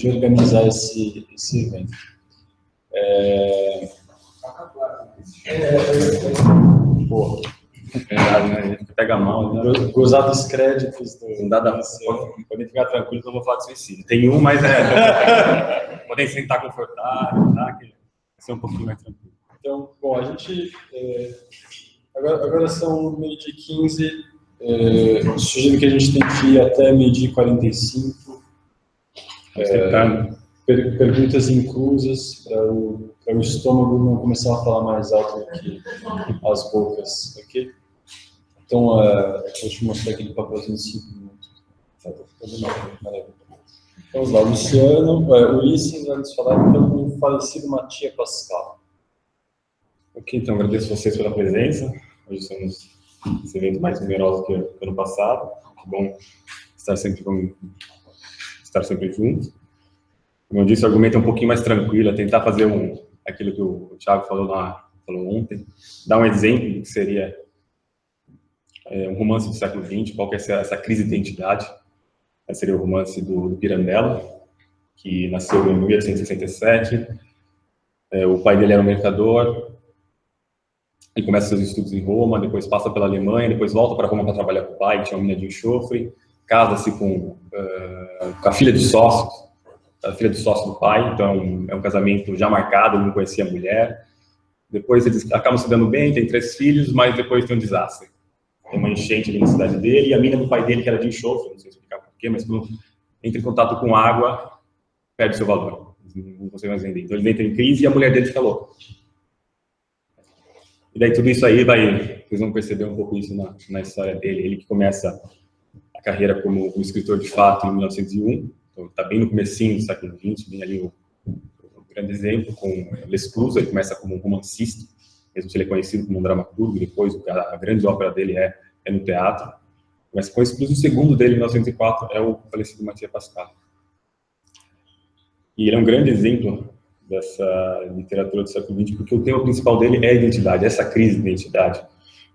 de organizar esse evento. Pô, pega mal, né? Gozar dos créditos do nada, podem ficar tranquilos, não vou falar de suicídio. Tem um, mas podem sentar confortável, tá? Que vai ser um pouquinho mais tranquilo. Então, bom, a gente agora são 12h15. Sugiro que a gente tem que ir até 12h45. Perguntas inclusas para o estômago não começar a falar mais alto do que as bocas, ok? Então, deixa eu mostrar aquele papelzinho de 5 minutos. Vamos lá, Luciano, Ulisses vai nos falar então do falecido Mattia Pascal. Ok, então agradeço vocês pela presença. Hoje somos esse evento mais numeroso que o ano passado. É bom estar sempre juntos. Como eu disse, o argumento é um pouquinho mais tranquilo, é tentar fazer aquilo que o Thiago falou ontem, dar um exemplo do que seria um romance do século XX, qual que é essa crise de identidade. Esse seria o romance do Pirandello, que nasceu em 1867. O pai dele era um mercador, ele começa seus estudos em Roma, depois passa pela Alemanha, depois volta para Roma para trabalhar com o pai, tinha uma mina de enxofre, casa-se com a filha do sócio do pai, então é um casamento já marcado, ele não conhecia a mulher. Depois eles acabam se dando bem, tem 3 filhos, mas depois tem um desastre. Tem uma enchente ali na cidade dele, e a mina do pai dele, que era de enxofre, não sei explicar porquê, mas quando entra em contato com água, perde seu valor, não consegue mais vender. Então ele entra em crise e a mulher dele fica louca. E daí tudo isso aí vocês vão perceber um pouco isso na história dele. Ele que começa a carreira como um escritor de fato em 1901, então está bem no comecinho do século XX, bem ali um grande exemplo, com Lescluze. Ele começa como um romancista, mesmo se ele é conhecido como um dramaturgo, depois a grande ópera dele é no teatro. Mas com Lescluze, o segundo dele, em 1904, é o falecido Mattia Pascal. E ele é um grande exemplo dessa literatura do século XX, porque o tema principal dele é a identidade, essa crise de identidade.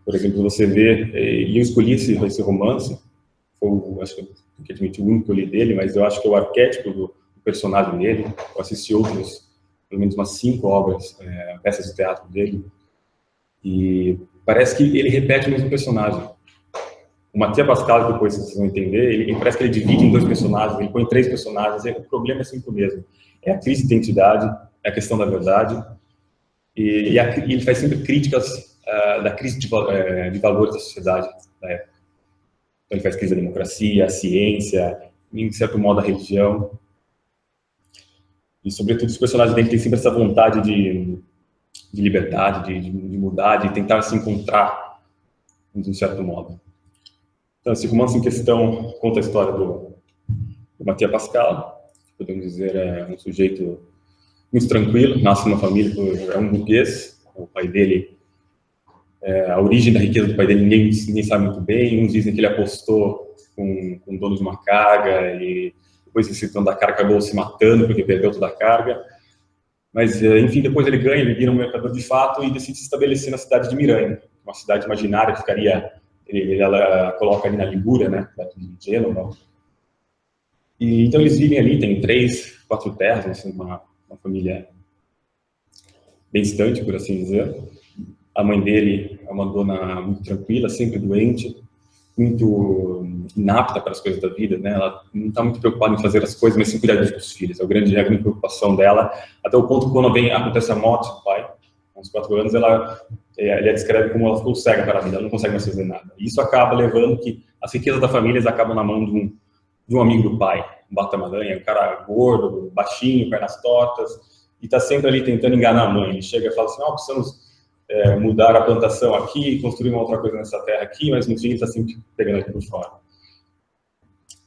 Por exemplo, você vê, e eu escolhi esse romance, acho que admiti o único que eu li dele, mas eu acho que é o arquétipo do personagem dele. Eu assisti pelo menos umas 5 obras, peças de teatro dele, e parece que ele repete o mesmo personagem. O Mattia Pascal, depois vocês vão entender, ele parece que ele divide em 2 personagens, ele põe 3 personagens, e o problema é sempre o mesmo. É a crise de identidade, é a questão da verdade, e ele faz sempre críticas da crise de valores da sociedade da época. Então ele faz crise da democracia, a ciência, em certo modo a religião. E sobretudo os personagens dele têm sempre essa vontade de liberdade, de mudar, de tentar se encontrar de um certo modo. Então esse romance em questão conta a história do Mattia Pascal, que podemos dizer é um sujeito muito tranquilo, nasce numa família, é um burguês, o pai dele, a origem da riqueza do pai dele ninguém sabe muito bem. Uns dizem que ele apostou com o dono de uma carga e depois esse dono da carga acabou se matando porque perdeu toda a carga. Mas, enfim, depois ele ganha, ele vira um mercador de fato e decide se estabelecer na cidade de Miranha, uma cidade imaginária que ficaria, ela coloca ali na Ligúria, né, perto de Gênova. E então eles vivem ali, tem 3, 4 terras, assim, uma família bem distante, por assim dizer. A mãe dele é uma dona muito tranquila, sempre doente, muito inapta para as coisas da vida, né? Ela não está muito preocupada em fazer as coisas, mas sim cuidar dos filhos. É a grande preocupação dela, até o ponto que quando acontece a morte do pai, aos 4 anos, ela descreve como ela ficou cega para a vida, ela não consegue mais fazer nada. E isso acaba levando que as riquezas da família acabam na mão de um amigo do pai, um bata-madanha, um cara gordo, baixinho, pernas tortas, e está sempre ali tentando enganar a mãe. Ele chega e fala assim, precisamos mudar a plantação aqui, construir uma outra coisa nessa terra aqui, mas no fim ele está sempre pegando aqui por fora.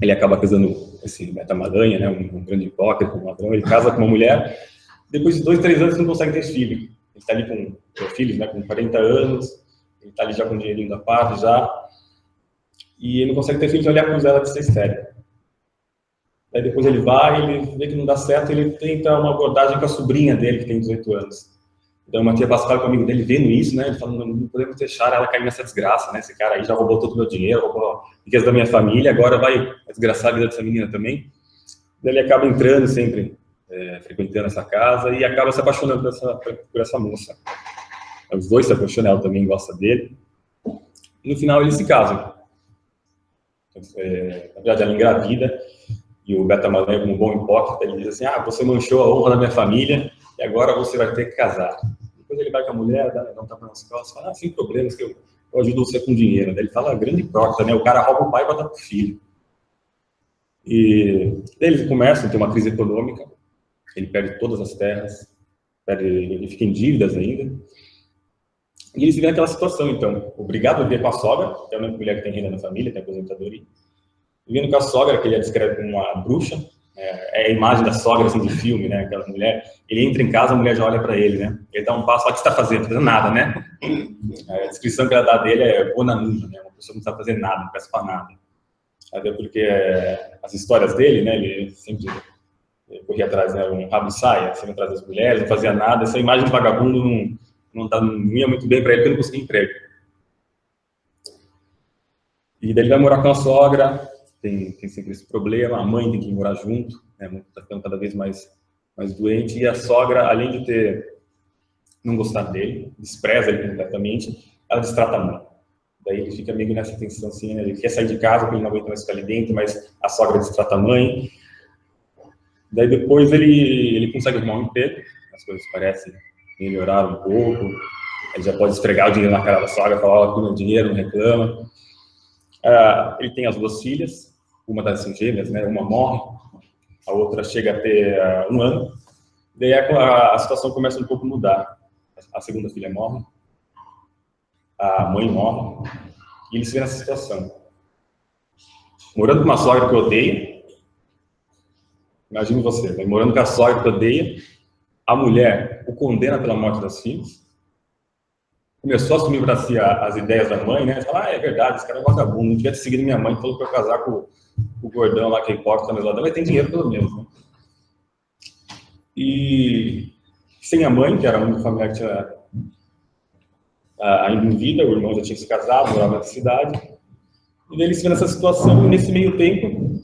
Ele acaba casando esse bata-madanha, né, um grande hipócrita, um ladrão. Ele casa com uma mulher, depois de 2, 3 anos ele não consegue ter filho. Ele está ali com filhos, né, com 40 anos, ele está ali já com o dinheirinho da parte já, e ele não consegue ter filho, então ele acusa ela de ser estéril. Aí depois ele vê que não dá certo, ele tenta uma abordagem com a sobrinha dele, que tem 18 anos. Então o Mattia Pascal, que é um amigo dele, vendo isso, né, ele fala, não podemos deixar ela cair nessa desgraça, né, esse cara aí já roubou todo o meu dinheiro, roubou a riqueza da minha família, agora vai desgraçar a vida dessa menina também. Daí ele acaba entrando sempre, frequentando essa casa e acaba se apaixonando por essa moça. Os dois se apaixonam, ela também gosta dele. E no final eles se casam. Na verdade, ela engravida e o Beta-Malan, como um bom hipócrita, ele diz assim: ah, você manchou a honra da minha família e agora você vai ter que casar. Depois ele vai com a mulher, dá um tapa nas costas, fala: ah, sem problemas, que eu ajudo você com dinheiro. Daí ele fala: grande hipócrita, né? O cara rouba o pai para dar pro filho. E daí eles começam a ter uma crise econômica, ele perde todas as terras, ele fica em dívidas ainda. E eles vivem naquela situação, então, obrigado a viver com a sogra, que é a única mulher que tem renda na família, tem aposentadoria. Vivendo com a sogra, que ele descreve como uma bruxa, é a imagem da sogra, assim, de filme, né? Aquela mulher, ele entra em casa, a mulher já olha para ele, né? Ele dá um passo, fala: o que você está fazendo? Não fazendo nada, né? A descrição que ela dá dele é bonanuna, né? Uma pessoa que não sabe fazer nada, não presta para nada. Até porque as histórias dele, né? Ele sempre corria atrás, né? Um rabo de saia, sempre atrás das mulheres, não fazia nada. Essa imagem de vagabundo não ia muito bem para ele, porque ele não conseguia emprego. E daí ele vai morar com a sogra, tem sempre esse problema, a mãe tem que morar junto, né? Está ficando cada vez mais doente, e a sogra, além de não gostar dele, despreza ele completamente, ela destrata a mãe. Daí ele fica meio nessa tensão, assim, né? Ele quer sair de casa, porque ele não aguenta mais ficar ali dentro, mas a sogra destrata a mãe. Daí depois ele consegue arrumar um emprego, as coisas parecem melhorar um pouco, ele já pode esfregar o dinheiro na cara da sogra, falar: olha, meu dinheiro, não reclama. Ele tem as duas filhas, uma das gêmeas, né? Uma morre, a outra chega a ter 1 ano. Daí a situação começa um pouco a mudar. A segunda filha morre, a mãe morre, e ele se vê nessa situação. Morando com uma sogra que odeia, imagine você, né? Morando com a sogra que odeia, a mulher o condena pela morte das filhas, começou a assumir para si as ideias da mãe, né? Fala: ah, é verdade, esse cara é vagabundo, não devia ter seguido minha mãe, falou para eu casar com o gordão lá, que é hipócrita, mas ela tem dinheiro pelo menos, né? E sem a mãe, que era a única família que tinha ainda em vida, o irmão já tinha se casado, morava na cidade, e daí ele se vê nessa situação, e nesse meio tempo,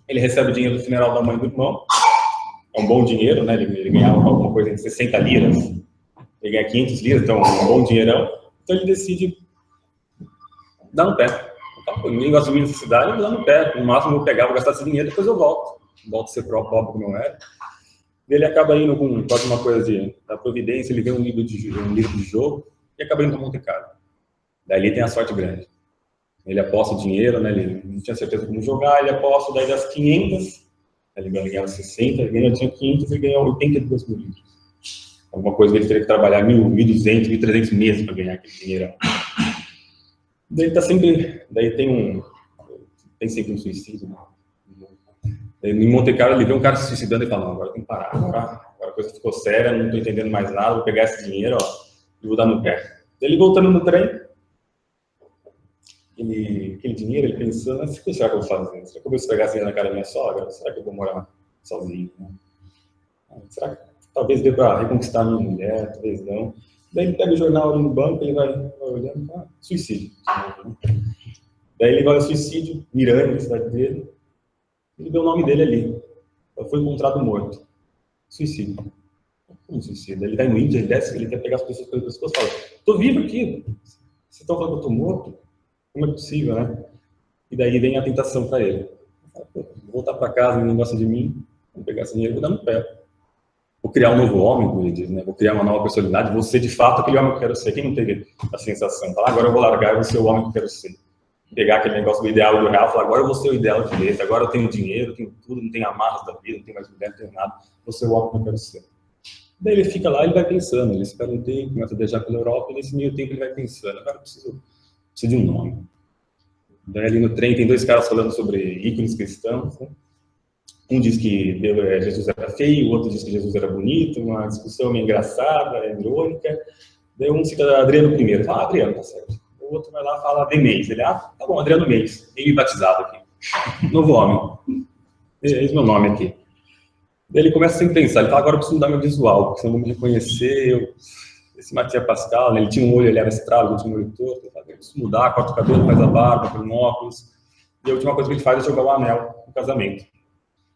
ele recebe o dinheiro do funeral da mãe do irmão, é um bom dinheiro, né? Ele ganhava alguma coisa entre 60 liras, ele ganha 500 liras, então é um bom dinheirão. Então ele decide dar no pé. Ninguém gosta de mim nessa cidade, eu vou dar no pé. No máximo eu vou pegar, vou gastar esse dinheiro, depois eu volto. Volto a ser pobre como eu era. Ele acaba indo com quase uma coisa da providência, ele vê um livro de jogo e acaba indo para Monte Carlo. Daí ele tem a sorte grande. Ele aposta o dinheiro, né? Ele não tinha certeza como jogar, ele aposta, daí das 500, ele ganhava 60, ele tinha 500 e ganhou 82 mil livros. Alguma coisa que ele teria que trabalhar 1.200, 1.300 meses para ganhar aquele dinheiro. Daí tá sempre, tem sempre um suicídio, né? Em Monte Carlo ele vê um cara se suicidando e fala: não, agora tem que parar, agora a coisa ficou séria, não estou entendendo mais nada, vou pegar esse dinheiro, e vou dar no pé. Daí ele voltando no trem, aquele dinheiro, ele pensando: o que será que eu vou fazer? Será que eu vou esfregar assim na cara da minha sogra? Será que eu vou morar sozinho? Será que talvez dê para reconquistar a minha mulher, talvez não. Daí ele pega o jornal ali no banco, ele vai olhando: suicídio. Daí ele vai ao suicídio, Miranda, na cidade dele, ele vê o nome dele ali. Foi encontrado morto. Suicídio. Como suicídio? Ele vai no índio, ele desce, ele quer pegar as pessoas pelas pessoas e fala: estou vivo aqui. Vocês estão falando que eu estou morto? Como é possível, né? E daí vem a tentação para ele. Vou voltar para casa, ninguém gosta de mim, vou pegar esse dinheiro e vou dar no pé. Vou criar um novo homem, como ele diz, né? Vou criar uma nova personalidade, vou ser de fato aquele homem que eu quero ser. Quem não teve a sensação? Falar: agora eu vou largar e vou ser o homem que eu quero ser. Pegar aquele negócio do ideal do real, falar: agora eu vou ser o ideal de vez, agora eu tenho dinheiro, tenho tudo, não tenho amarras da vida, não tenho mais mulher, não tenho nada, vou ser o homem que eu quero ser. Daí ele fica lá e ele vai pensando, ele espera um tempo, começa a viajar pela Europa, e nesse meio tempo ele vai pensando: agora eu preciso de um nome. Daí ali no trem tem 2 caras falando sobre ícones cristãos, né? Um diz que Jesus era feio, o outro diz que Jesus era bonito, uma discussão meio engraçada, irônica. Daí um cita Adriano I, fala: Adriano, tá certo. O outro vai lá e fala Mendes. Ele: tá bom, Adriano Mendes, nem batizado aqui. Novo homem. Esse é meu nome aqui. Daí ele começa a pensar, ele fala: agora eu preciso mudar meu visual, porque senão vão me reconhecer. Esse Matias Pascal, né, ele tinha um olho, ele era estralo, ele tinha um olho torto. Eu preciso mudar, corta o cabelo, faz a barba, põe um óculos. E a última coisa que ele faz é jogar o anel no casamento.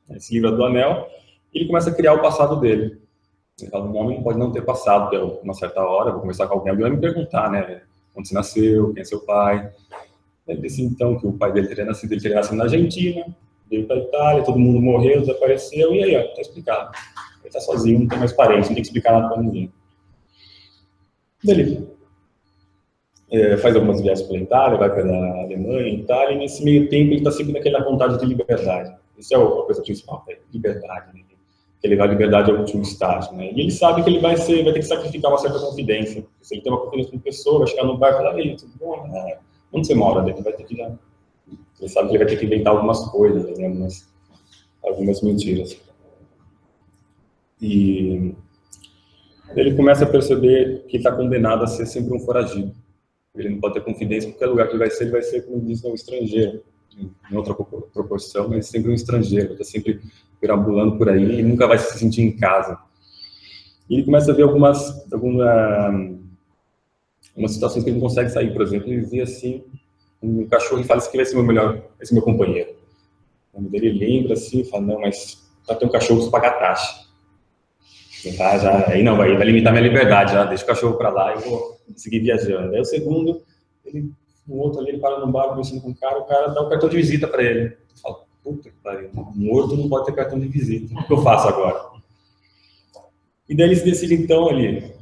Ele se livra do anel e ele começa a criar o passado dele. Ele fala, um homem pode não ter passado por uma certa hora, vou conversar com alguém vai me perguntar, né? Onde você nasceu, quem é seu pai. Ele disse então que o pai dele teria nascido na Argentina, veio para a Itália, todo mundo morreu, desapareceu, e aí, ó, tá explicado. Ele tá sozinho, não tem mais parente, não tem que explicar nada para ninguém. Ele faz algumas viagens pela Itália, vai pela Alemanha, Itália, e nesse meio tempo ele está sempre naquela vontade de liberdade. Isso é a coisa principal, liberdade, né? Que levar a liberdade ao último estágio, né? E ele sabe que ele vai ter que sacrificar uma certa confidência. Se ele tem uma confidência com uma pessoa, vai chegar no bar e falar, ei, tudo bom? Onde você mora? Ele vai ter que ele sabe que ele vai ter que inventar algumas coisas, né? Algumas mentiras. E ele começa a perceber que está condenado a ser sempre um foragido. Ele não pode ter confidência, porque qualquer lugar que ele vai ser, como diz, um estrangeiro. Em outra proporção, mas sempre um estrangeiro. Está sempre perambulando por aí e nunca vai se sentir em casa. E ele começa a ver algumas situações que ele não consegue sair. Por exemplo, ele vê assim, um cachorro e fala assim, que vai ser esse meu companheiro. Ele lembra assim, fala, não, mas para ter um cachorro você paga taxa. Aí não, vai limitar minha liberdade, já deixa o cachorro para lá e vou seguir viajando. Aí o segundo, o outro ali, ele para no bar conversando com o cara dá um cartão de visita para ele. Ele fala, puta que pariu, morto não pode ter cartão de visita, o que eu faço agora? E daí ele se decide então, ele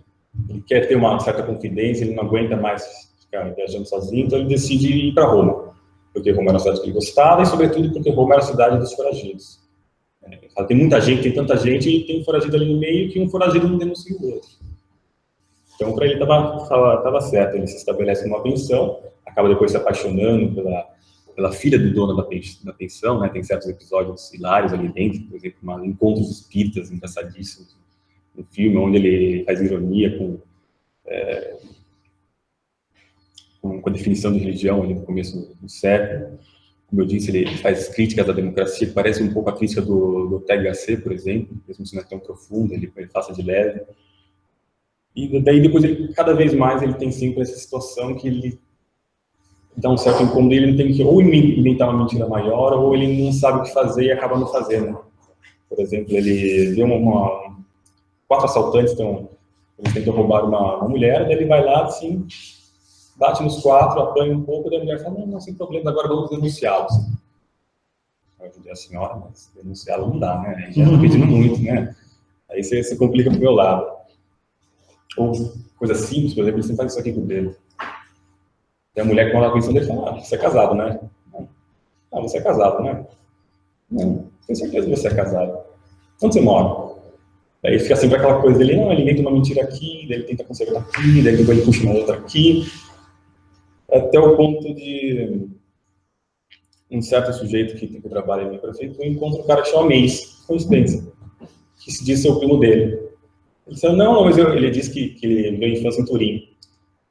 quer ter uma certa confidência, ele não aguenta mais ficar viajando sozinho, então ele decide ir para Roma, porque Roma era uma cidade que ele gostava e sobretudo porque Roma era a cidade dos foragidos. Tem muita gente, tem tanta gente e tem um foragido ali no meio que um foragido não denuncia o outro. Então, para ele estava certo, ele se estabelece numa pensão, acaba depois se apaixonando pela filha do dono da pensão, né? Tem certos episódios hilários ali dentro, por exemplo, encontros espíritas engraçadíssimos no filme, onde ele faz ironia com a definição de religião ali no começo do século. Como eu disse, ele faz críticas à democracia, que parece um pouco a crítica do THC, por exemplo, mesmo se não é tão profunda, ele passa de leve. E daí depois, cada vez mais, ele tem sempre essa situação que ele dá um certo incômodo, ele tem que ou inventar uma mentira maior, ou ele não sabe o que fazer e acaba não fazendo. Por exemplo, ele viu 4 assaltantes, eles tentam roubar uma mulher, daí ele vai lá, assim, bate nos 4, apanha um pouco, daí a mulher fala, não, sem problema, agora vamos denunciá-los. Eu ajudei a senhora, mas denunciá-lo não dá, né? Aí já tá pedindo muito, né? Aí você complica pro meu lado. Ou coisa simples, por exemplo, ele sempre faz isso aqui com o dedo. E a mulher que mora na pensão dele fala, você é casado, né? Ah, você é casado, né? Não, tenho certeza que você é casado. Onde você mora? Daí fica sempre aquela coisa dele, não, ele inventa uma mentira aqui, daí ele tenta consertar aqui, daí depois ele puxa uma outra aqui. Até o ponto de um certo sujeito que trabalha na prefeitura encontra um cara que chama Meis, coincidência, que se diz ser o primo dele. Ele disse, não, mas ele disse que ele viveu a infância em Turim.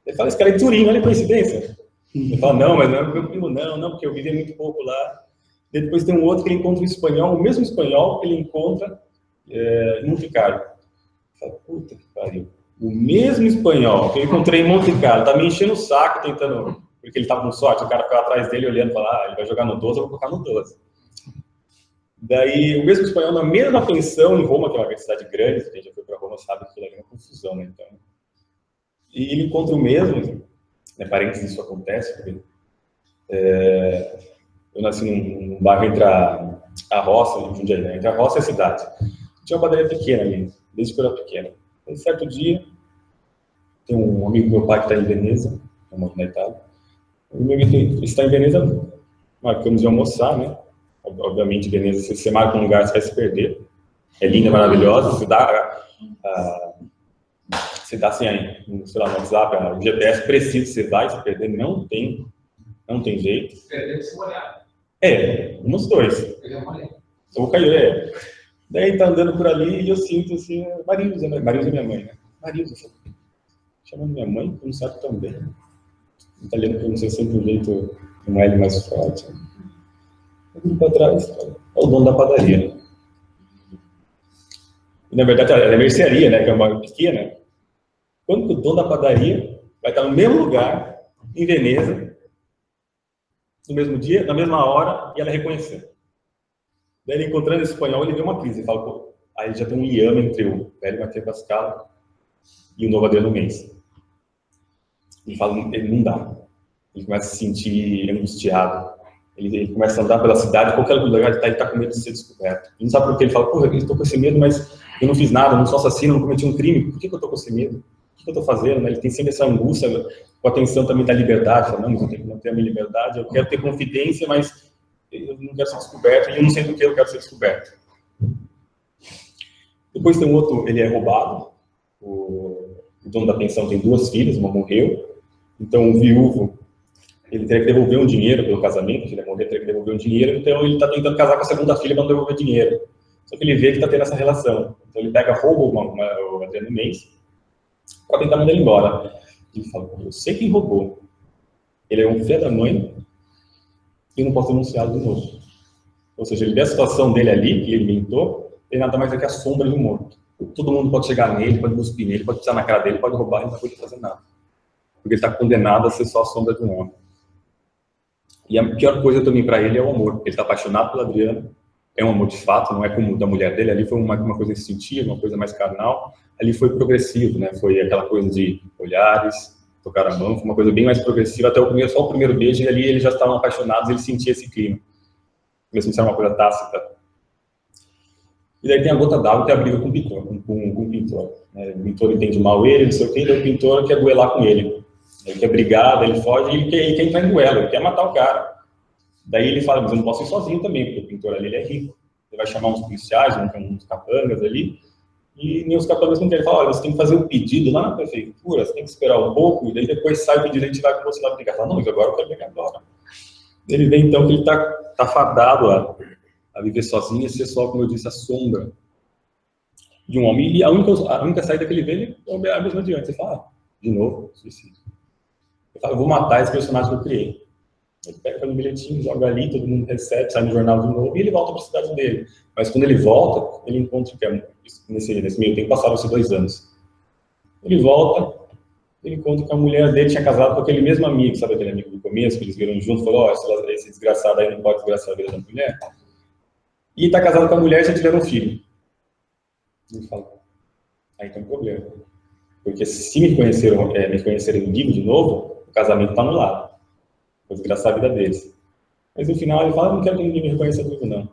Ele fala, esse cara é de Turim, olha a coincidência. Ele fala, não, mas não é meu primo, não, porque eu vivi muito pouco lá. E depois tem um outro que ele encontra um espanhol, o mesmo espanhol que ele encontra em Monte Carlo. Ele fala, puta que pariu. O mesmo espanhol que eu encontrei em Monte Carlo, tá me enchendo o saco tentando, porque ele tava com sorte, o cara ficava atrás dele olhando e falava, ele vai jogar no 12, eu vou colocar no 12. Daí, o mesmo espanhol na mesma pensão em Roma, que é uma cidade grande, quem já foi para Roma sabe que aquilo ali é uma confusão, né? Então, e ele encontra o mesmo, né, parênteses, isso acontece, porque eu nasci num bairro entre a roça e Jundiaí, né? Entre a roça e a cidade. Tinha uma padaria pequena ali, desde que eu era pequeno. Um certo dia, tem um amigo do meu pai que está em Veneza, eu moro na Itália. O meu amigo está em Veneza, marcamos de almoçar, né? Obviamente, Veneza, se você marca um lugar, você vai se perder. É linda, maravilhosa, você dá assim, sei lá, no WhatsApp, o GPS preciso, você vai se perder, não tem jeito. Perder se molhar. Uns dois. Ou caiu, Daí tá andando por ali e eu sinto assim, Marilza é minha mãe, né? Marilza, chamando minha mãe, que não sabe tão bem. Italiano pronuncia sempre um jeito, um L mais forte. Eu vim pra trás, cara. É o dono da padaria. E, na verdade, ela é mercearia, né? Que é uma pequena. Quando o dono da padaria vai estar no mesmo lugar, em Veneza, no mesmo dia, na mesma hora, e ela reconhecer. Daí ele encontrando esse espanhol, ele vê uma crise, ele fala, pô, aí já tem um liame entre o velho Mathieu Pascal e o novo Adriano Mendes. Ele fala, ele não dá. Ele começa a se sentir angustiado. Ele começa a andar pela cidade, qualquer lugar ele está com medo de ser descoberto. Ele não sabe por que, ele fala, pô, eu estou com esse medo, mas eu não fiz nada, eu não sou assassino, não cometi um crime, por que eu estou com esse medo? O que eu estou fazendo? Né? Ele tem sempre essa angústia, com a tensão também da liberdade, fala, não, mas eu tenho que manter a minha liberdade, eu quero ter confidência, mas eu não quero ser descoberto, e eu não sei do que eu quero ser descoberto. Depois tem um outro, ele é roubado, o dono da pensão tem 2 filhas, uma morreu, então o viúvo, ele teria que devolver um dinheiro pelo casamento, ele ia morrer, teria que devolver um dinheiro, então ele está tentando casar com a segunda filha para não devolver dinheiro. Só que ele vê que está tendo essa relação. Então ele pega, rouba o Adriano Mendes para tentar mandar ele embora. Ele fala, eu sei quem roubou. Ele é um filho da mãe e não posso denunciá-lo de novo. Ou seja, ele vê a situação dele ali, que ele inventou, ele nada mais é que a sombra de um morto. Todo mundo pode chegar nele, pode cuspir nele, pode pisar na cara dele, pode roubar, ele não vai poder fazer nada. Porque ele está condenado a ser só a sombra de um homem. E a pior coisa também para ele é o amor. Ele está apaixonado pela Adriana, é um amor de fato, não é como o da mulher dele, ali foi uma coisa instintiva, uma coisa mais carnal, ali foi progressivo, né? Foi aquela coisa de olhares, tocar a mão, foi uma coisa bem mais progressiva, até só o primeiro beijo, e ali eles já estavam apaixonados, ele sentia esse clima. Mesmo se era uma coisa tácita. E daí tem a gota d'água, que é a briga com o pintor. Com o pintor, né? O pintor entende mal ele, não sei o que, e daí o pintor quer duelar com ele. Ele quer brigar, daí ele foge, e ele quer entrar em duelo, ele quer matar o cara. Daí ele fala, mas eu não posso ir sozinho também, porque o pintor ali ele é rico. Ele vai chamar uns policiais, uns capangas ali, e nem os capangas não querem. Ele fala, olha, você tem que fazer um pedido lá na prefeitura, você tem que esperar um pouco, e daí depois sai o pedido, a gente vai com você lá brigar. Fala, não, mas agora eu quero brigar agora. Ele vê então que ele tá fadado a viver sozinho e ser só, como eu disse, a sombra de um homem. E a única saída que ele vê, ele é a mesma de antes. Ele fala, de novo, suicídio. Ele fala, eu vou matar esse personagem que eu criei. Ele pega um bilhetinho, joga ali, todo mundo recebe, sai no jornal de novo, e ele volta para a cidade dele. Mas quando ele volta, ele encontra que nesse meio tempo passaram-se 2 anos. Ele volta, ele encontra que a mulher dele tinha casado com aquele mesmo amigo, sabe aquele amigo do começo, que eles viram juntos, falou, ó, esse desgraçado aí não pode desgraçar a vida da mulher. E está casado com a mulher e já tiveram um filho. Ele fala, aí tem um problema. Porque se me conhecerem vivo de novo, o casamento está anulado. Vou desgraçar a vida deles. Mas no final ele fala, não quero que ninguém me reconheça vivo, não.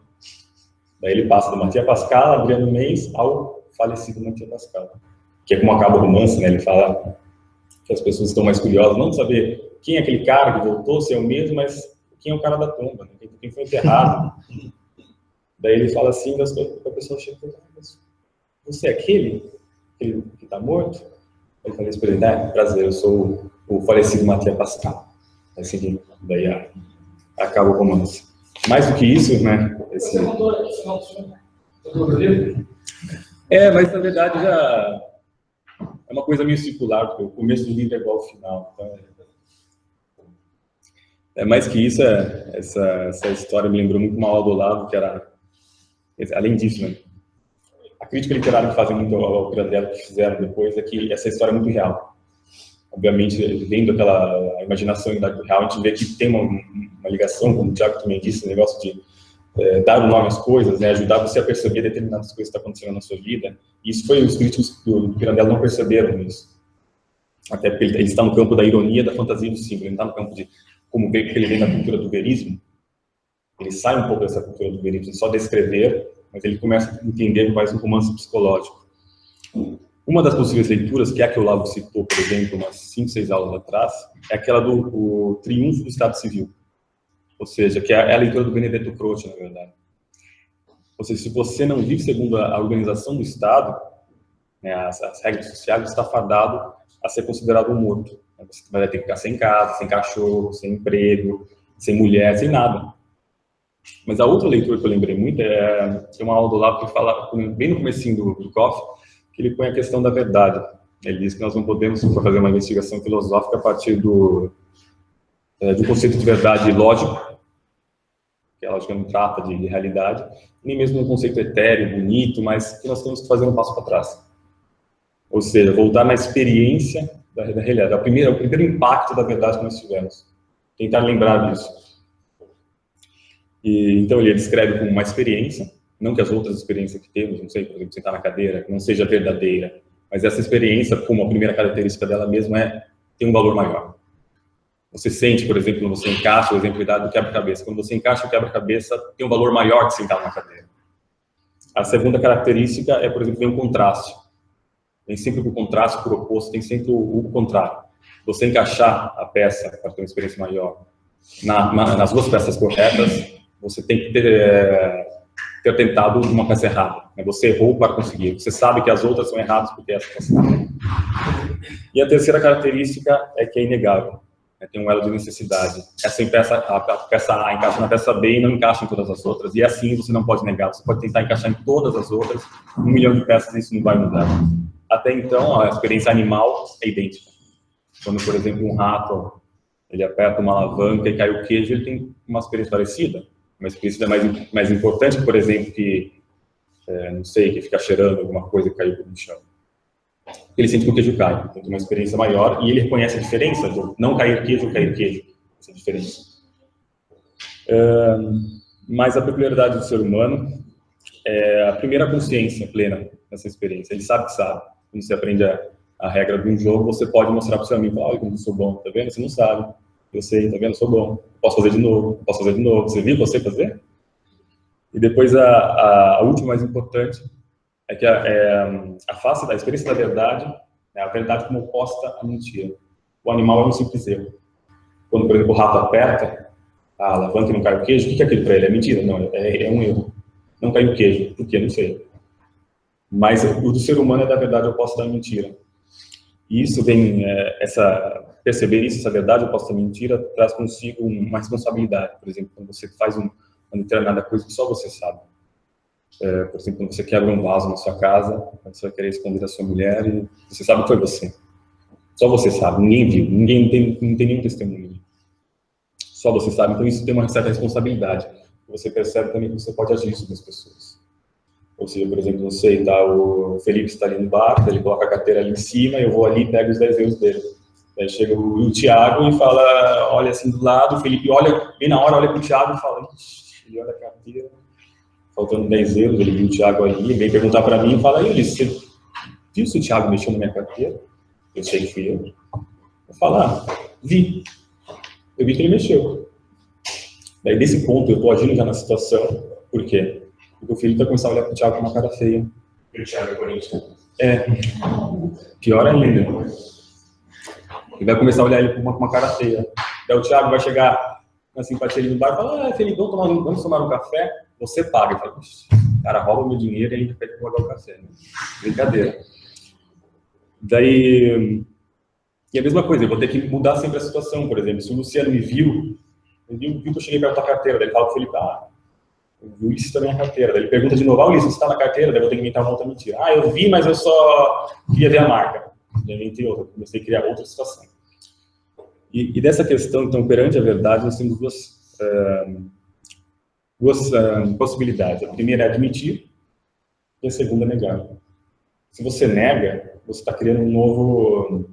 Daí ele passa do Mathieu Pascal, Adriano Mendes, ao falecido Mathieu Pascal. Que é como acaba o romance, né? Ele fala que as pessoas estão mais curiosas, não de saber quem é aquele cara que voltou, se é o mesmo, mas quem é o cara da tumba, né? Quem foi enterrado. Daí ele fala assim, a pessoa chega e fala, você é aquele que está morto? Ele fala isso para ele, né? Prazer, eu sou o falecido Mathieu Pascal. Assim, daí acaba o romance. Mais do que isso, né? Você contou aqui, final do filme? Mas na verdade já é uma coisa meio circular, porque o começo do livro é igual ao final. Então, mais que isso, essa história me lembrou muito uma aula do Olavo, que era, além disso, né? A crítica literária que fazem muito ao Pirandello, que fizeram depois, é que essa história é muito real. Obviamente, vendo aquela imaginação e idade real, a gente vê que tem uma ligação, como o Thiago também disse, o negócio de dar um nome às coisas, né, ajudar você a perceber determinadas coisas que estão acontecendo na sua vida. E isso foi os críticos do Pirandello não perceberam isso. Até porque ele está no campo da ironia, da fantasia e do símbolo. Ele não está no campo de como ele vem da cultura do verismo. Ele sai um pouco dessa cultura do verismo, só descrever, mas ele começa a entender mais um romance psicológico. Uma das possíveis leituras, que é a que o Olavo citou, por exemplo, umas 5, 6 aulas atrás, é aquela do Triunfo do Estado Civil. Ou seja, que é a leitura do Benedetto Croce, na verdade. Ou seja, se você não vive segundo a organização do Estado, né, as regras sociais, você está fadado a ser considerado um morto. Você vai ter que ficar sem casa, sem cachorro, sem emprego, sem mulher, sem nada. Mas a outra leitura que eu lembrei muito é uma aula do Olavo que fala, bem no comecinho do Koff, que ele põe a questão da verdade. Ele diz que nós não podemos fazer uma investigação filosófica a partir do conceito de verdade lógico, que a lógica não trata de realidade, nem mesmo um conceito etéreo, bonito, mas que nós temos que fazer um passo para trás. Ou seja, voltar na experiência da realidade. O primeiro impacto da verdade que nós tivemos. Tentar lembrar disso. E, então ele descreve como uma experiência, não que as outras experiências que temos, não sei, por exemplo, sentar na cadeira, não seja verdadeira, mas essa experiência, como a primeira característica dela mesma tem um valor maior. Você sente, por exemplo, quando você encaixa o exemplo dado do quebra-cabeça. Quando você encaixa o quebra-cabeça, tem um valor maior que sentar na cadeira. A segunda característica é, por exemplo, vem um contraste. Tem sempre o contraste por oposto, tem sempre o contrário. Você encaixar a peça para ter uma experiência maior nas duas peças corretas, você tem que ter tentado uma peça errada. Você errou para conseguir. Você sabe que as outras são erradas porque essa está certa. E a terceira característica é que é inegável. Tem um elo de necessidade. A peça A encaixa na peça B e não encaixa em todas as outras. E assim você não pode negar. Você pode tentar encaixar em todas as outras. 1 milhão de peças, isso não vai mudar. Até então, a experiência animal é idêntica. Quando, por exemplo, um rato, ele aperta uma alavanca e cai o queijo, ele tem uma experiência parecida. Uma experiência mais importante, por exemplo, que, não sei, que fica cheirando alguma coisa que caiu no chão. Ele sente que o queijo cai, então tem uma experiência maior e ele reconhece a diferença de não cair queijo ou cair queijo, essa diferença. Mas a peculiaridade do ser humano é a primeira consciência plena nessa experiência. Ele sabe que sabe. Quando você aprende a regra de um jogo, você pode mostrar para o seu amigo, olha como eu sou bom, tá vendo? Você não sabe. Eu sei, tá vendo? Eu sou bom. Posso fazer de novo, posso fazer de novo. Você viu você fazer? E depois a última mais importante é que a face da experiência da verdade é a verdade como oposta à mentira. O animal é um simples erro. Quando, por exemplo, o rato aperta a alavanca e não cai o queijo, o que é aquilo para ele? É mentira? Não, é um erro. Não cai o queijo. Por quê? Não sei. Mas o do ser humano é da verdade oposta à mentira. E isso vem, perceber isso, essa verdade oposta à mentira, traz consigo uma responsabilidade. Por exemplo, quando você faz uma determinada coisa que só você sabe. Por exemplo, quando você quebra um vaso na sua casa, você vai querer esconder da sua mulher e você sabe que foi você. Só você sabe, ninguém viu, ninguém não tem nenhum testemunho. Só você sabe, então isso tem uma certa responsabilidade. Você percebe também que você pode agir sobre as pessoas. Ou seja, por exemplo, o Felipe está ali no bar, ele coloca a carteira ali em cima, eu vou ali e pego os 10 euros dele. Aí chega o Thiago e fala, olha assim do lado, o Felipe olha, bem na hora, olha para o Thiago e fala, ele olha a carteira, faltando 10 euros, ele viu o Thiago ali, ele vem perguntar para mim e fala, Ulisses, você viu se o Thiago mexeu na minha carteira? Eu sei que fui eu. Eu falo, vi. Eu vi que ele mexeu. Daí, desse ponto, eu estou agindo já na situação. Por quê? Porque o Felipe vai começar a olhar para o Thiago com uma cara feia. E o Thiago é corintiano? Pior ainda. Ele vai começar a olhar ele com uma cara feia. Daí o Thiago vai chegar na simpatia ali no bar e falar, Felipe, vamos tomar um café? Você paga. Ele fala, o cara rouba meu dinheiro e ainda quer que eu pagar o café. Né? Brincadeira. Daí, e a mesma coisa, eu vou ter que mudar sempre a situação, por exemplo, se o Luciano me viu que eu cheguei perto da carteira, daí ele fala pro Felipe, eu vi isso também na carteira, daí ele pergunta de novo, Ulisses, você está na carteira? Daí eu vou ter que inventar uma outra mentira. Eu vi, mas eu só queria ver a marca. Daí eu inventei outra, comecei a criar outra situação. E dessa questão, então, perante a verdade, nós temos duas possibilidades. A primeira é admitir e a segunda é negar. Se você nega, você está criando uma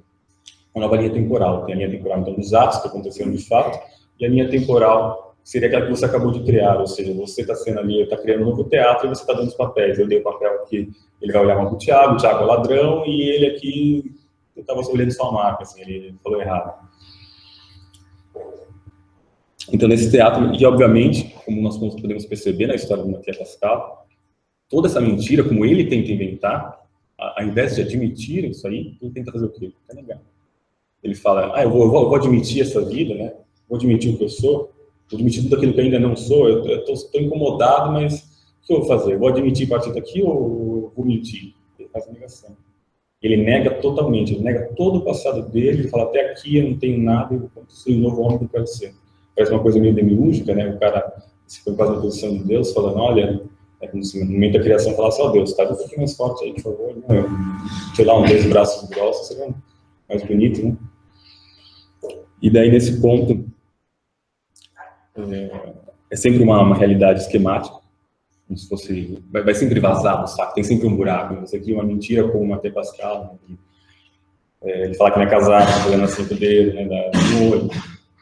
nova linha temporal. Tem a linha temporal, então, dos atos que aconteceram de fato, e a linha temporal seria aquela que você acabou de criar, ou seja, você está sendo ali, está criando um novo teatro e você está dando os papéis. Eu dei o papel aqui, ele vai olhar para o Thiago é ladrão, e ele aqui, eu estava olhando sua marca, assim, ele falou errado. Então, nesse teatro, e obviamente, como nós podemos perceber na história do Mathieu Pascal, toda essa mentira, como ele tenta inventar, ao invés de admitir isso aí, ele tenta fazer o quê? Quer negar. Ele fala, eu vou admitir essa vida, né? Vou admitir o que eu sou, vou admitir tudo aquilo que eu ainda não sou, eu estou incomodado, mas o que eu vou fazer? Eu vou admitir a partir daqui ou vou mentir? Ele faz a negação. Ele nega totalmente, ele nega todo o passado dele, ele fala, até aqui eu não tenho nada, eu vou ser um novo homem que eu quero ser. Parece uma coisa meio demiúrgica, né? O cara se põe quase na posição de Deus, falando, olha, como se no momento da criação falasse, Deus, tá um pouquinho mais forte aí, por favor, né? Sei lá, 2 braços grossos, seria mais bonito, né? E daí, nesse ponto, é sempre uma realidade esquemática, como se fosse, vai sempre vazar do saco, tem sempre um buraco, né? Você cria uma mentira como o Mathieu Pascal, né? Ele fala que não é casado, tá fazendo assim com o dedo, né, do olho,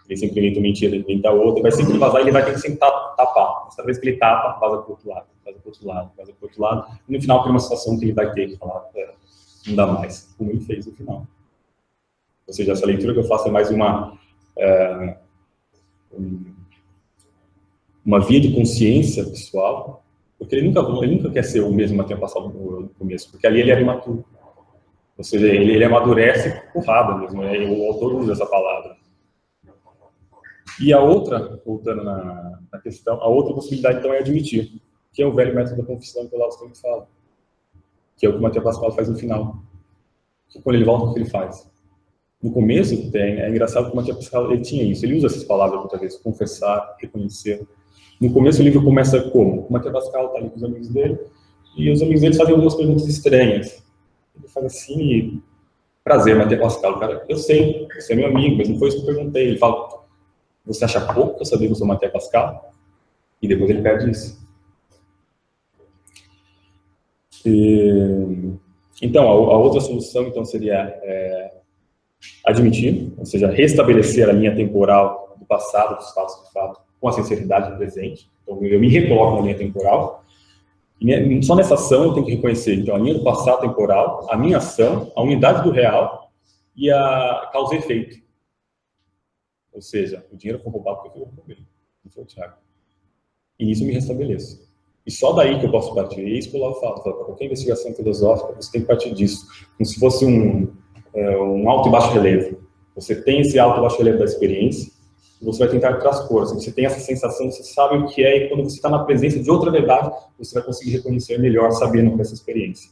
ele sempre inventa mentira, ele inventa outra, vai sempre vazar e ele vai ter que sentar tapar. Mas cada vez que ele tapa, vaza para o outro lado, vaza para o outro lado, vaza para o outro lado. E no final, cria uma situação que ele vai ter que falar, não dá mais, como ele fez no final. Ou seja, essa leitura que eu faço é mais uma via de consciência pessoal, porque ele nunca quer ser o mesmo que tinha passado no começo, porque ali ele era imaturo. Ou seja, ele amadurece porrada mesmo, o autor usa essa palavra. E a outra, voltando na questão, a outra possibilidade então é admitir, que é o velho método da confissão que o Olavo sempre fala, que é o que o Mathieu Pascal faz no final. Que quando ele volta, o que ele faz? No começo, é engraçado que o Mathieu Pascal ele tinha isso, ele usa essas palavras muitas vezes, confessar, reconhecer. No começo o livro começa como? O Mathieu Pascal está ali com os amigos dele, e os amigos dele fazem algumas perguntas estranhas. Ele faz assim, e... prazer, Mathieu Pascal, cara, eu sei, você é meu amigo, mas não foi isso que eu perguntei. Ele fala, você acha pouco que eu sabia que eu sou Mathieu Pascal? E depois ele perde isso. Então, a outra solução então seria admitir, ou seja, restabelecer a linha temporal do passado, dos fatos de fato, com a sinceridade do presente. Então, eu me recoloco na linha temporal. E só nessa ação eu tenho que reconhecer então, a linha do passado temporal, a minha ação, a unidade do real e a causa e efeito. Ou seja, o dinheiro foi roubado porque eu roubei, não foi o Thiago. E isso eu me restabeleço. E só daí que eu posso partir. É isso que o Olavo fala. Para qualquer investigação filosófica, você tem que partir disso. Como se fosse um alto e baixo relevo. Você tem esse alto e baixo relevo da experiência, e você vai tentar transpor. Assim, você tem essa sensação, você sabe o que é, e quando você está na presença de outra verdade, você vai conseguir reconhecer melhor, sabendo dessa experiência.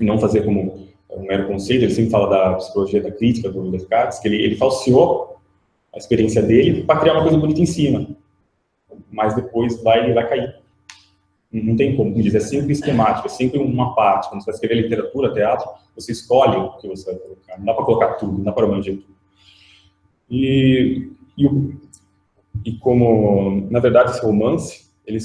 E não fazer como um mero conceito, ele sempre fala da psicologia da crítica, do Descartes, que ele falseou a experiência dele para criar uma coisa bonita em cima. Mas depois vai cair. Não tem como dizer, é sempre esquemático, é sempre uma parte. Quando você vai escrever literatura, teatro, você escolhe o que você vai colocar. Não dá para colocar tudo, não dá para abranger tudo. E como, na verdade, esse romance, ele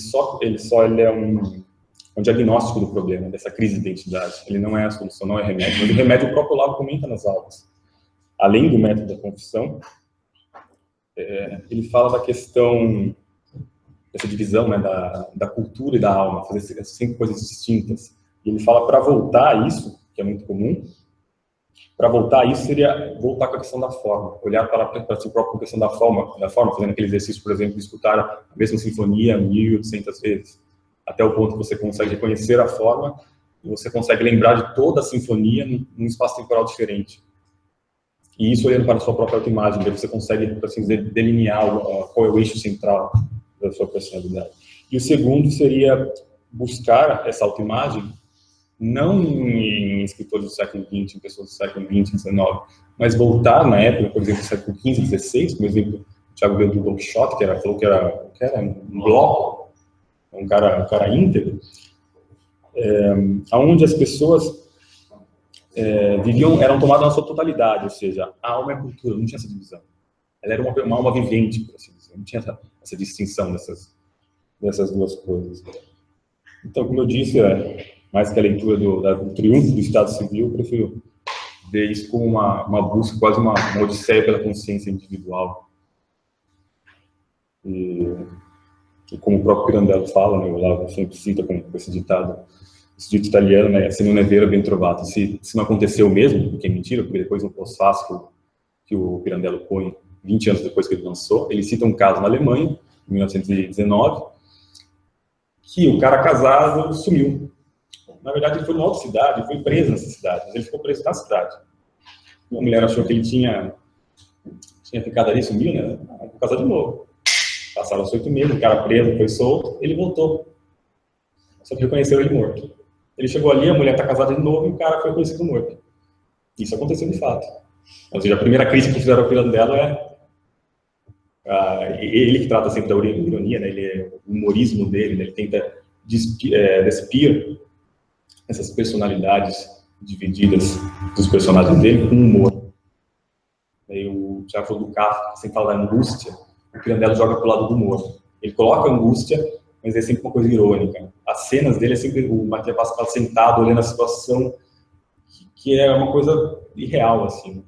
é um diagnóstico do problema, dessa crise de identidade. Ele não é a solução, não é remédio. Mas o remédio o próprio Olavo comenta nas aulas. Além do método da confissão, ele fala da questão dessa divisão, né, da cultura e da alma, fazer essas 5 coisas distintas. E ele fala para voltar a isso, que é muito comum, para voltar a isso seria voltar com a questão da forma, olhar para si próprio com a questão da forma, fazendo aquele exercício, por exemplo, de escutar a mesma sinfonia 1.800 vezes, até o ponto que você consegue reconhecer a forma e você consegue lembrar de toda a sinfonia num espaço temporal diferente. E isso olhando para a sua própria autoimagem, daí você consegue, por assim dizer, delinear qual é o eixo central da sua personalidade. E o segundo seria buscar essa autoimagem, não em escritores do século XX, em pessoas do século XX, XIX, mas voltar na época, por exemplo, do século XV, XVI, por exemplo, o Thiago veio do Don Quixote, falou que era um bloco, um cara íntegro, onde as pessoas eram tomadas na sua totalidade, ou seja, a alma é a cultura, não tinha essa divisão. Ela era uma alma vivente, por assim dizer, não tinha essa distinção dessas duas coisas. Então, como eu disse, mais que a leitura do triunfo do Estado Civil, eu prefiro ver isso como uma busca, quase uma odisseia pela consciência individual. E como o próprio Pirandello fala, né, o Olavo sempre cita com esse esse dito italiano, né, se non è vero ben trovato. Se não aconteceu mesmo, porque é mentira, porque depois no pós-fácil que o Pirandello põe, 20 anos depois que ele lançou, ele cita um caso na Alemanha, em 1919, que o cara casado sumiu. Na verdade, ele foi numa outra cidade, foi preso nessa cidade, mas ele ficou preso na cidade. Uma mulher achou que ele tinha ficado ali, sumiu, né? Vou casar de novo. Passaram os 8 meses, o cara preso, foi solto, ele voltou. Só que reconheceram ele morto. Ele chegou ali, a mulher está casada de novo e o cara foi reconhecido morto. Isso aconteceu de fato. Ou seja, a primeira crítica que fizeram ao Pirandello ele que trata sempre da ironia, né? O humorismo dele, né? Ele tenta despir essas personalidades divididas dos personagens dele com humor. Aí o Thiago falou do Kafka, sempre fala da angústia, o Pirandello joga pro lado do humor. Ele coloca a angústia, mas é sempre uma coisa irônica. As cenas dele é sempre o Mathieu Pascal sentado, olhando a situação, que é uma coisa irreal, assim.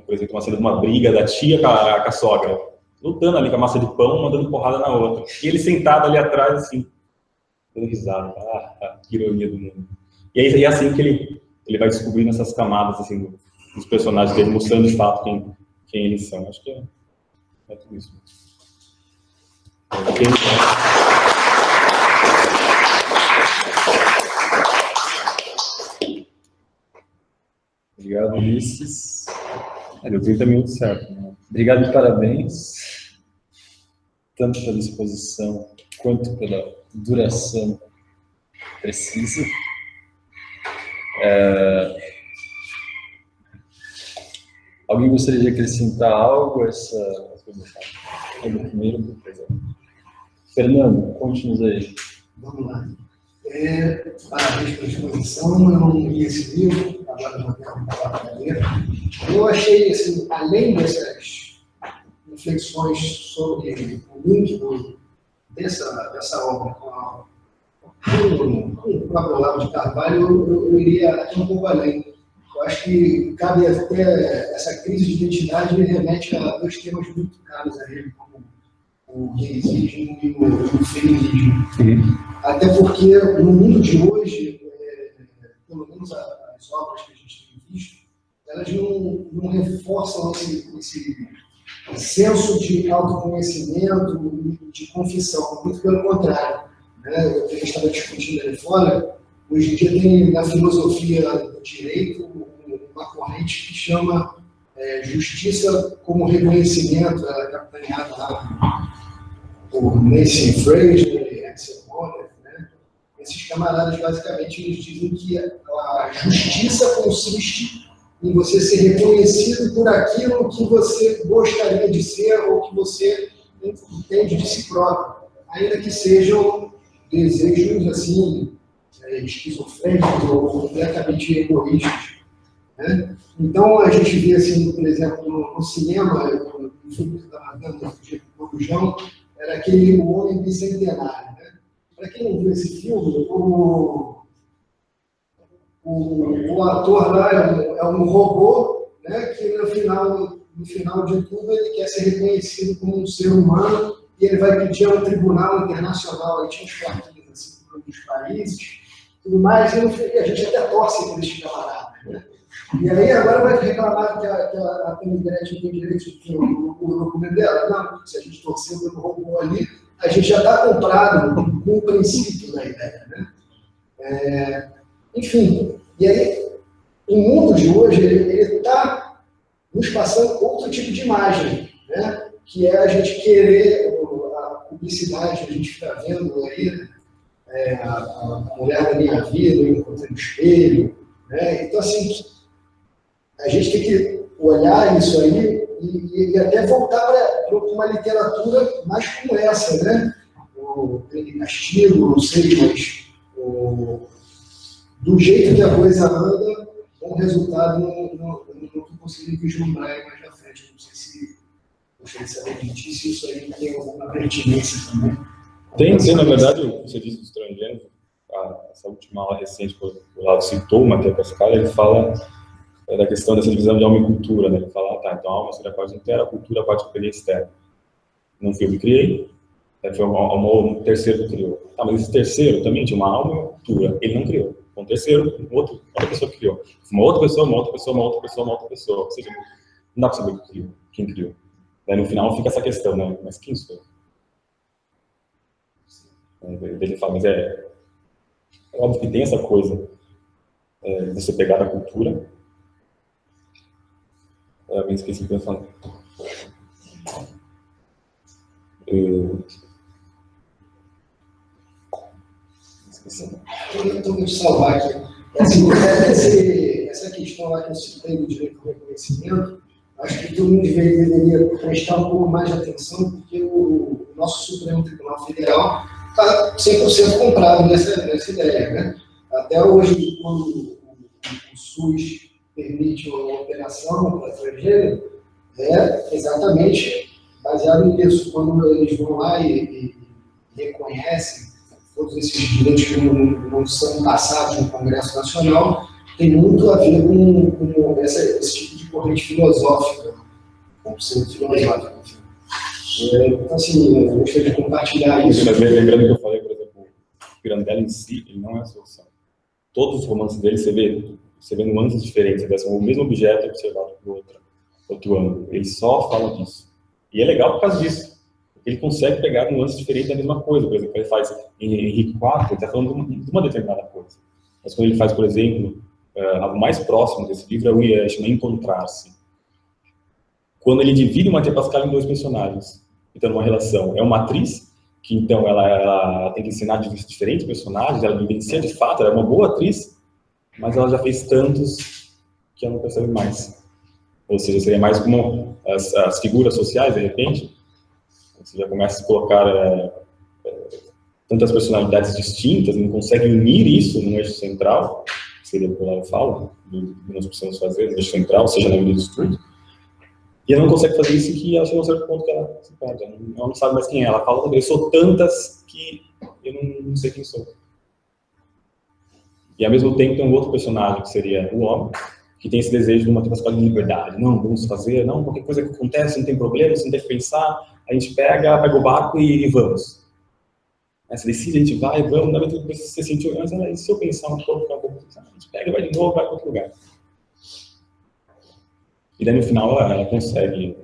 Por exemplo, uma cena de uma briga da tia com a sogra. lutando ali com a massa de pão, uma dando porrada na outra. E ele sentado ali atrás, assim, dando risada. Que ironia do mundo. E aí é assim que ele vai descobrindo essas camadas, assim, dos personagens dele, mostrando de fato quem eles são. Acho que é tudo isso. Obrigado, Ulisses. Deu 30 minutos certo. Né? Obrigado e parabéns, tanto pela exposição quanto pela duração precisa. Alguém gostaria de acrescentar algo a essa... Primeiro, Fernando, conte-nos aí. Vamos lá. Parabéns pela exposição. Eu não li esse livro, agora já tenho para ler. Eu achei, assim, além dessas reflexões sobre o vínculo dessa obra com o próprio Olavo de Carvalho, eu iria até um pouco além. Eu acho que cabe até essa crise de identidade remete a dois temas muito caros a ele, como o gaysismo e o feminismo. Até porque no mundo de hoje, pelo menos as obras que a gente tem visto, elas não reforçam esse senso de autoconhecimento e de confissão, muito pelo contrário. Né? O que a gente estava discutindo ali fora, hoje em dia tem na filosofia do direito uma corrente que chama justiça como reconhecimento, ela é capitaneada lá por Nancy Fraser e Axel Honneth, né? Esses camaradas basicamente eles dizem que a justiça consiste em você ser reconhecido por aquilo que você gostaria de ser ou que você entende de si próprio, ainda que sejam desejos assim esquizofrênicos ou completamente egoístas, né? Então a gente vê assim, por exemplo, no cinema, no filme que estava dando do Corujão, era aquele O Homem Bicentenário, né? Para quem não viu esse filme, o ator lá é um robô, né, que no final de tudo ele quer ser reconhecido como um ser humano e ele vai pedir a um tribunal internacional, aí tinha uns partidos assim, dos países, tudo mais, e a gente até torce por esses camaradas, né? E aí agora vai reclamar que a Penidrete tem direito de ter o documento dela? Não, se a gente torcer pelo robô ali, a gente já está comprado com o princípio da ideia, né? Enfim, e aí o mundo de hoje ele está nos passando outro tipo de imagem, né? Que é a gente querer a publicidade, a gente está vendo aí a mulher da minha vida, eu encontrei no espelho, né? Então assim, a gente tem que olhar isso aí e até voltar para uma literatura mais como essa, né? O Castigo, não sei, mas do jeito que a coisa anda, bom resultado não consegui vislumbrar mais à frente. Não sei se gostaria de saber de ti, se isso aí tem alguma pertinência também. Tem, na verdade, você disse do estrangeiro, essa última aula recente que o Lado citou, o Matheus Pascal, ele fala da questão dessa divisão de alma e cultura, né? Ele fala, então a alma seria a parte interna, a cultura a parte externa. Num filme criei, foi um terceiro que criou. Mas esse terceiro também tinha uma alma e uma cultura, ele não criou. Um terceiro, outra pessoa que criou. Uma outra pessoa, uma outra pessoa, uma outra pessoa, uma outra pessoa. Ou seja, não dá para saber quem criou. Daí no final fica essa questão, né? Mas quem sou? Ele fala, mas é óbvio que tem essa coisa de você pegar a cultura. Eu me esqueci de pensar. Esqueci. Eu estou me salvar aqui. Assim, essa questão lá que eu citei do direito ao reconhecimento, acho que todo mundo deveria prestar um pouco mais de atenção, porque o nosso Supremo Tribunal Federal está 100% comprado nessa ideia, né? Até hoje, quando o SUS permite uma operação para estrangeiro, é exatamente baseado nisso. Quando eles vão lá e reconhecem todos esses direitos que não são passados no Congresso Nacional, tem muito a ver com esse tipo de corrente filosófica, conceito filosófico. Então, assim, eu gostaria de compartilhar isso. Lembrando que eu falei, por exemplo, o Pirandello em si, ele não é a solução. Todos os romances dele, você vê nuances diferentes, você vê o mesmo objeto observado por outro ângulo. Ele só fala disso. E é legal por causa disso. Ele consegue pegar nuances diferentes da mesma coisa. Por exemplo, ele faz em Henrique IV, ele está falando de uma determinada coisa. Mas quando ele faz, por exemplo, algo mais próximo desse livro, chama Encontrar-se. Quando ele divide o Mathieu Pascal em dois personagens, então numa relação, é uma atriz, que então ela tem que ensinar diferentes personagens, ela vivencia de fato, ela é uma boa atriz, mas ela já fez tantos que ela não percebe mais. Ou seja, seria mais como as figuras sociais, de repente, você já começa a colocar tantas personalidades distintas, não consegue unir isso num eixo central, que seria o que eu falo, do que nós precisamos fazer no eixo central, seja na vida do estudo, e ela não consegue fazer isso que ela chega a um certo ponto que ela se perde, ela não sabe mais quem é, ela fala, eu sou tantas que eu não sei quem sou. E ao mesmo tempo tem um outro personagem, que seria o homem, que tem esse desejo de uma de liberdade. Não, vamos fazer, não, qualquer coisa que acontece, não tem problema, você não tem que pensar, a gente pega o barco e vamos. Você decide, a gente vai, vamos, na verdade você sentiu, mas e se eu pensar um pouco, a gente pega, vai de novo, vai para outro lugar. E daí no final ela consegue,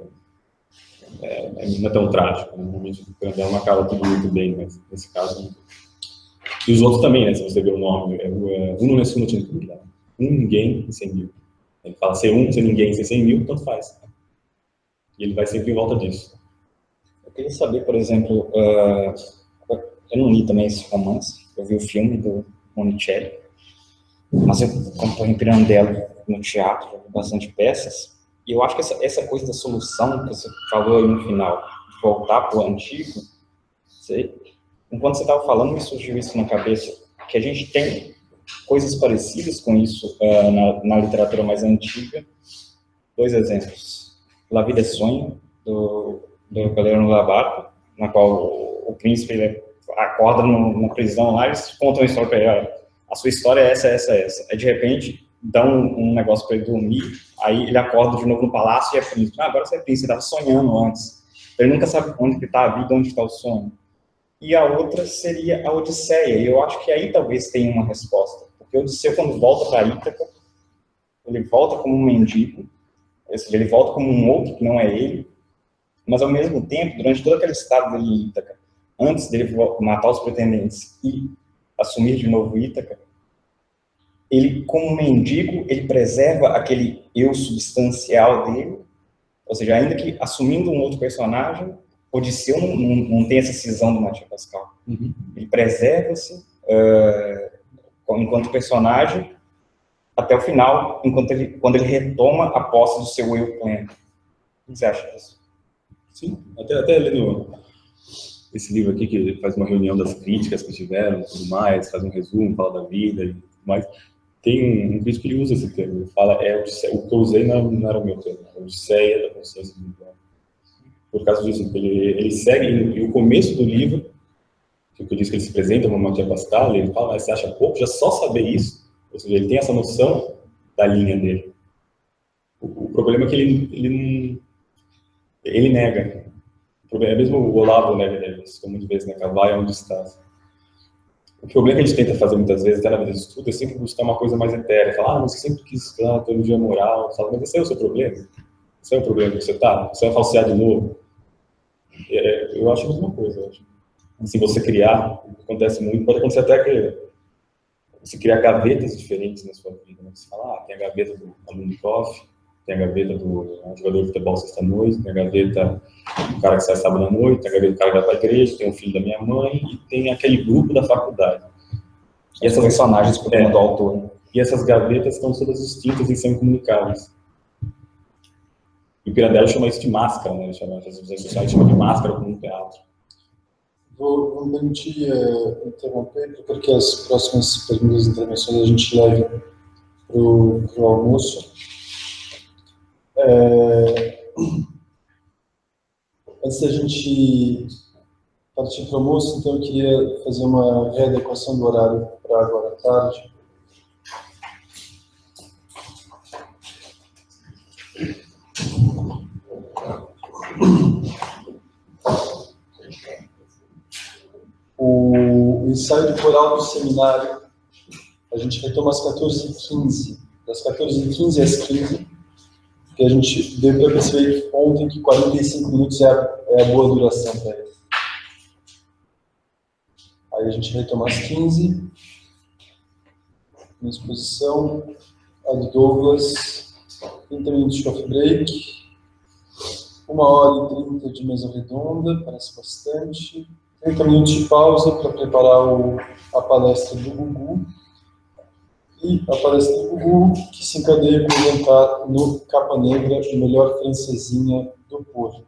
não é tão trágico, normalmente o Pirandello não acaba tudo muito bem, mas nesse caso... E os outros também, né, se você ver o nome, uno nessuno centuria, ninguém e 100 mil. Ele fala ser sem ninguém, ser 100 mil, tanto faz. E ele vai sempre em volta disso. Eu queria saber, por exemplo, eu não li também esse romance, eu vi o filme do Monicelli, mas eu, como estou em Pirandello no teatro, eu vi bastante peças, e eu acho que essa coisa da solução que você falou aí no final, de voltar para o antigo, enquanto você estava falando, me surgiu isso na cabeça, que a gente tem coisas parecidas com isso na literatura mais antiga. Dois exemplos. La Vida é Sonho, do Galeno Labarca, na qual o príncipe acorda na prisão lá e eles contam a história para ele. A sua história é essa. Aí, de repente, dão um negócio para ele dormir, aí ele acorda de novo no palácio e é príncipe. Agora você é príncipe, ele estava sonhando antes. Então, ele nunca sabe onde está a vida, onde está o sonho. E a outra seria a Odisseia, e eu acho que aí talvez tenha uma resposta. Porque o Odisseu, quando volta para Ítaca, ele volta como um mendigo, ou seja, ele volta como um outro que não é ele, mas ao mesmo tempo, durante todo aquele estado dele em Ítaca, antes dele matar os pretendentes e assumir de novo Ítaca, ele, como mendigo, ele preserva aquele eu substancial dele, ou seja, ainda que assumindo um outro personagem, Odisseu não tem essa cisão do Mathieu Pascal. Uhum. Ele preserva-se enquanto personagem até o final, quando ele retoma a posse do seu eu pleno. O que você acha disso? Sim, até lendo esse livro aqui, que faz uma reunião das críticas que tiveram, tudo mais, faz um resumo, fala da vida e tudo mais. Tem um crítico que ele usa esse termo, ele fala, o que eu usei não era o meu termo, a Odisseia da consciência individual. Por causa disso, ele segue, e o começo do livro, que eu disse que ele se apresenta como Mathieu Pascal, ele fala, mas você acha pouco? Já só saber isso, ou seja, ele tem essa noção da linha dele. O problema é que ele nega. O problema é mesmo o Olavo nega, né? Isso muitas vezes, né? Vai onde está. O problema que a gente tenta fazer muitas vezes, até na vida de estudo, é sempre buscar uma coisa mais etérea. Falar, mas você sempre quis estudar teologia moral. Fala, mas esse é o seu problema? Esse é o problema que você está? Você vai falsear de novo? Eu acho a mesma coisa. Se você criar, o que acontece muito, pode acontecer até que você criar gavetas diferentes na sua vida. Né? Você fala, tem a gaveta do aluno de prof, tem a gaveta do jogador de futebol sexta-noite, tem a gaveta do cara que sai sábado à noite, tem a gaveta do cara que vai para a igreja, tem o filho da minha mãe e tem aquele grupo da faculdade. E essas personagens por conta do autor. Né? E essas gavetas estão todas distintas e são incomunicáveis. E o Pirandello chama isso de máscara, né? Ele chama essas visões sociais de máscara como um teatro. Vou me permitir interromper, porque eu quero que as próximas perguntas e intervenções a gente leve para o almoço. Antes da gente partir para o almoço, então eu queria fazer uma readequação do horário para agora à tarde. sai do coral do seminário, a gente retoma às 14h15. Das 14h15 às 15h, que a gente deu para perceber ontem que 45 minutos é a boa duração para ele. Aí a gente retoma às 15h. Minha exposição, a do Douglas, 30 minutos de coffee break, 1h30 de mesa redonda, parece bastante, 30 minutos de pausa para preparar a palestra do Gugu, e a palestra do Gugu, que se encadeia com o jantar no Capa Negra, a melhor francesinha do Porto.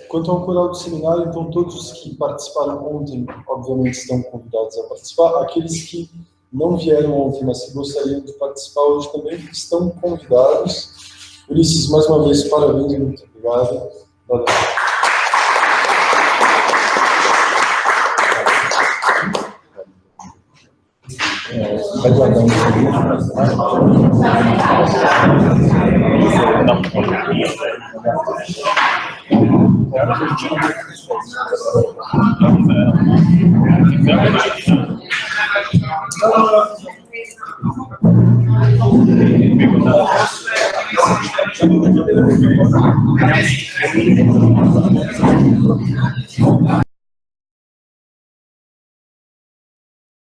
Quanto ao coral do seminário, então todos os que participaram ontem, obviamente, estão convidados a participar. Aqueles que não vieram ontem, mas que gostariam de participar hoje também, estão convidados. Ulisses, mais uma vez, parabéns, muito obrigado. Valeu. Vai guardar um segundo.